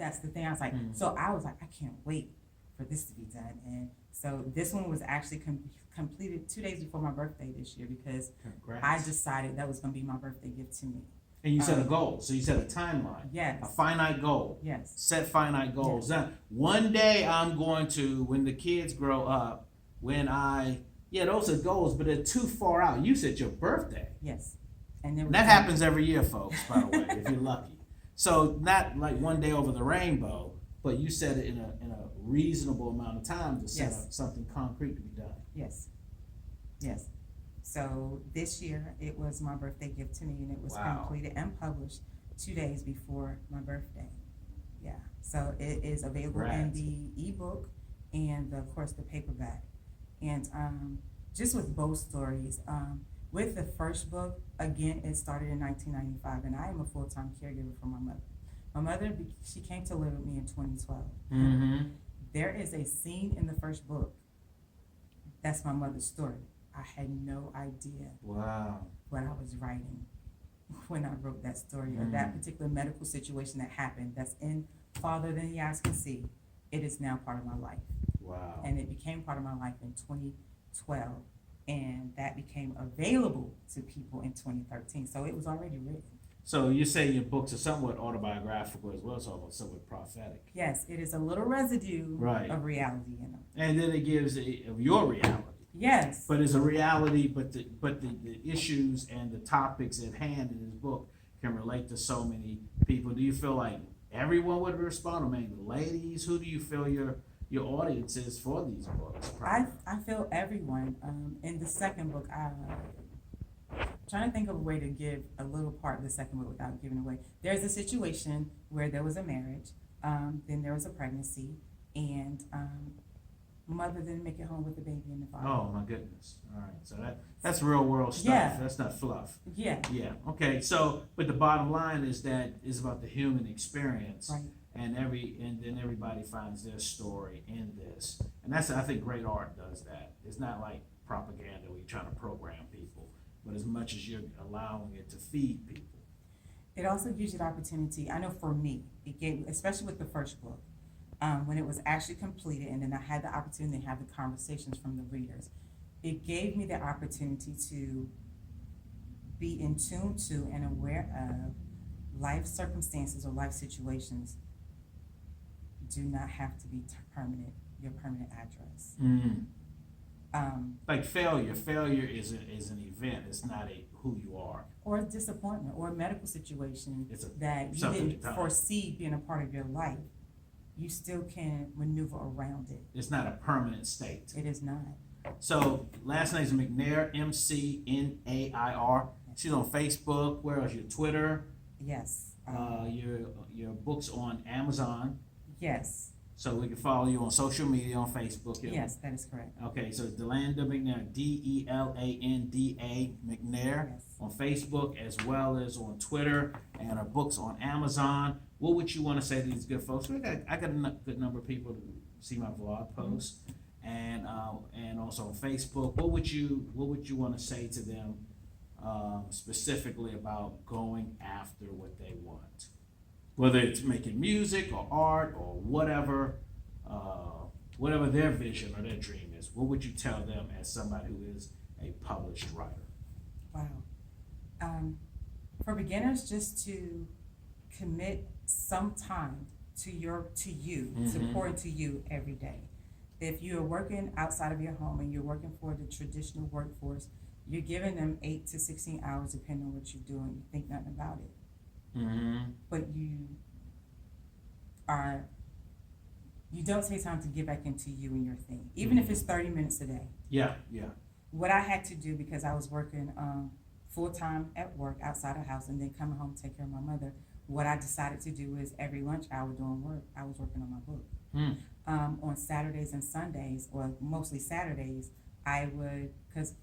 that's the thing. I was like, so I was like, I can't wait for this to be done. And so this one was actually completed 2 days before my birthday this year because Congrats. I decided that was going to be my birthday gift to me. And you set a goal. So you set a timeline. Yes. A finite goal. Yes. Set finite goals. Yes. Now, one day I'm going to, when the kids grow up, those are goals, but they're too far out. You said your birthday. Yes. And that happens every year, folks, by the way, if you're lucky. So not like one day over the rainbow, but you set it in a reasonable amount of time to set up something concrete to be done. Yes. Yes. So this year it was my birthday gift to me, and it was completed and published 2 days before my birthday. Yeah. So it is available in the ebook and of course the paperback. And just with both stories, with the first book, again, it started in 1995, and I am a full-time caregiver for my mother. My mother, she came to live with me in 2012. Mm-hmm. There is a scene in the first book. That's my mother's story. I had no idea what I was writing when I wrote that story, or that particular medical situation that happened that's in Farther Than the Eyes Can See. It is now part of my life. Wow. And it became part of my life in 2012, and that became available to people in 2013. So it was already written. So you say your books are somewhat autobiographical as well as almost somewhat prophetic. Yes, it is a little residue of reality in them. And then it gives of your reality. Yes. But it's a reality, but the issues and the topics at hand in this book can relate to so many people. Do you feel like everyone would respond, or maybe the ladies? Who do you feel your audience is for these books? I feel everyone. In the second book, trying to think of a way to give a little part of the second book without giving away. There's a situation where there was a marriage, then there was a pregnancy, and mother didn't make it home with the baby in the father. Oh my goodness! All right, so that's real world stuff. Yeah. That's not fluff. Yeah. Yeah. Okay. So, but the bottom line is that it's about the human experience, right? And then everybody finds their story in this, and that's, I think, great art does that. It's not like propaganda where you're trying to program people, but as much as you're allowing it to feed people. It also gives you the opportunity. I know for me, it gave, especially with the first book. When it was actually completed, and then I had the opportunity to have the conversations from the readers, it gave me the opportunity to be in tune to and aware of life circumstances or life situations do not have to be your permanent address. Like failure is an event. It's not who you are. Or a disappointment, or a medical situation that you didn't foresee being a part of your life. You still can maneuver around it. It's not a permanent state. It is not. So last name is McNair, McNair. She's on Facebook. Where else? Your Twitter. Yes. Your books on Amazon. Yes. So we can follow you on social media on Facebook. Yes, that is correct. Okay, so Delanda McNair, Delanda McNair, on Facebook as well as on Twitter, and our books on Amazon. What would you want to say to these good folks? I got a good number of people to see my vlog posts, and also on Facebook. What would you want to say to them specifically about going after what they want? Whether it's making music or art or whatever their vision or their dream is, what would you tell them as somebody who is a published writer? Wow. For beginners, just to commit some time to you, to pour into you every day. If you're working outside of your home and you're working for the traditional workforce, you're giving them 8 to 16 hours depending on what you're doing. You think nothing about it. But you don't take time to get back into you and your thing, even if it's 30 minutes a day. Yeah. What I had to do, because I was working full-time at work outside the house and then coming home to take care of my mother, what I decided to do is every lunch hour doing work, I was working on my book. On Saturdays and Sundays, or mostly Saturdays, I would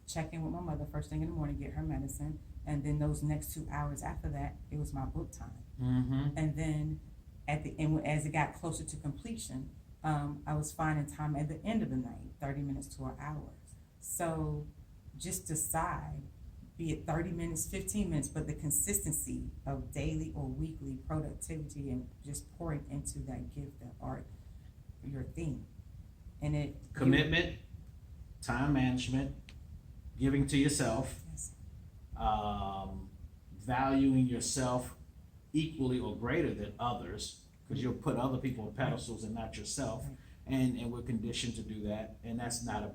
check in with my mother first thing in the morning, get her medicine, and then those next 2 hours after that, it was my book time. And then at the end, as it got closer to completion, I was finding time at the end of the night, 30 minutes to an hour. So just decide be it 30 minutes, 15 minutes, but the consistency of daily or weekly productivity and just pouring into that gift, that art, your thing. And it Commitment, time management, giving to yourself, yes. valuing yourself equally or greater than others, because you'll put other people on pedestals and not yourself. Right. And we're conditioned to do that, and it's not a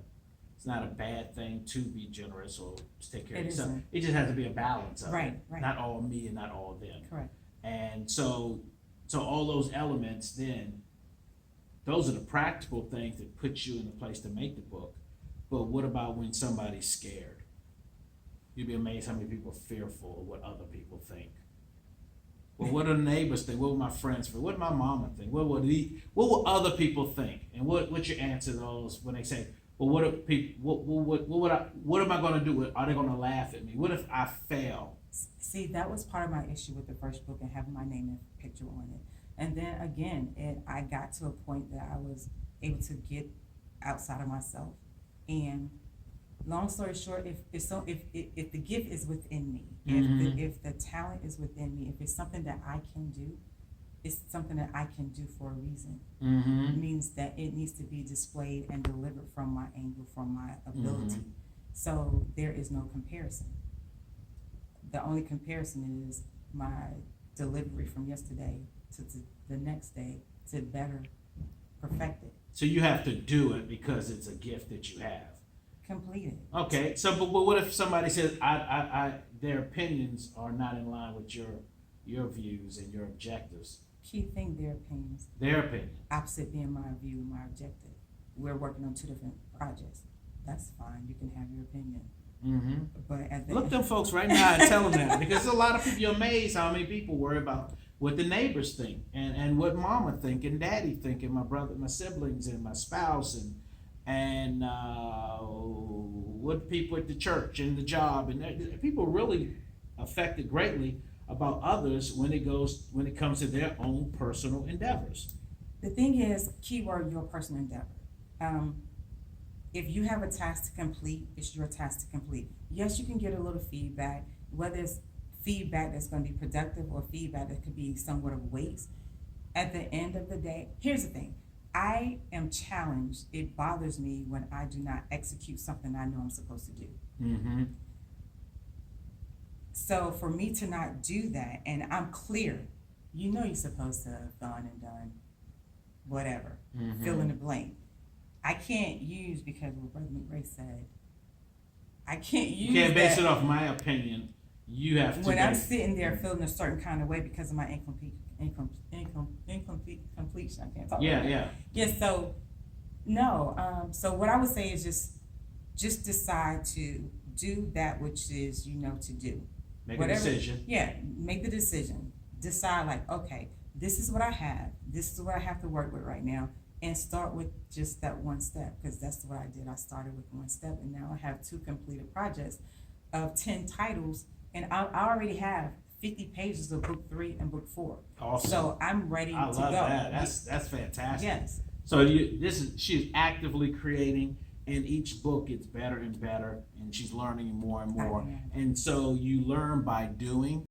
bad thing to be generous or to take care of It yourself. isn't. It just has to be a balance of Right, it. right. Not all me and not all them. Correct. And so all those elements, then those are the practical things that put you in the place to make the book. But what about when somebody's scared? You'd be amazed how many people are fearful of what other people think. Well, what do the neighbors think? What will my friends think? What would my mama think? What will other people think? And what's your answer to those when they say, well, what are people? What am I going to do? Are they going to laugh at me? What if I fail? See, that was part of my issue with the first book and having my name and picture on it. And then again, I got to a point that I was able to get outside of myself. And long story short, if the gift is within me, if the talent is within me, if it's something that I can do, it's something that I can do for a reason. It means that it needs to be displayed and delivered from my angle, from my ability. So there is no comparison. The only comparison is my delivery from yesterday to the next day to better perfect it. So you have to do it because it's a gift that you have. Complete it. Okay, so but what if somebody says their opinions are not in line with your views and your objectives? Key thing, their opinions. Their opinion. Opposite being my view and my objective. We're working on two different projects. That's fine. You can have your opinion. But at the Look them folks right now and tell them that, because a lot of people, you're amazed how many people worry about what the neighbors think and what mama think and daddy think and my brother, my siblings and my spouse and what people at the church and the job, and people really affected greatly about others when it comes to their own personal endeavors. The thing is, keyword, your personal endeavor. If you have a task to complete, it's your task to complete. Yes, you can get a little feedback, whether it's feedback that's going to be productive or feedback that could be somewhat of waste. At the end of the day, here's the thing. I am challenged. It bothers me when I do not execute something I know I'm supposed to do. So for me to not do that, and I'm clear, you know you're supposed to have gone and done whatever, fill in the blank. I can't use, because what Brother McRay said, I can't use You can't base that it off my opinion. You have to. when I'm sitting there feeling a certain kind of way because of my completion. I can't talk. Yeah. Yes. So no. So what I would say is just decide to do that which is to do. Make a decision. Yeah. Make the decision. Decide, like, okay, this is what I have. This is what I have to work with right now. And start with just that one step, because that's what I did. I started with one step, and now I have 2 completed projects of 10 titles, and I already have 50 pages of book 3 and book 4. Awesome. So I'm ready to go. I love that. That's fantastic. Yes. So she's actively creating, and each book gets better and better, and she's learning more and more. And so you learn by doing,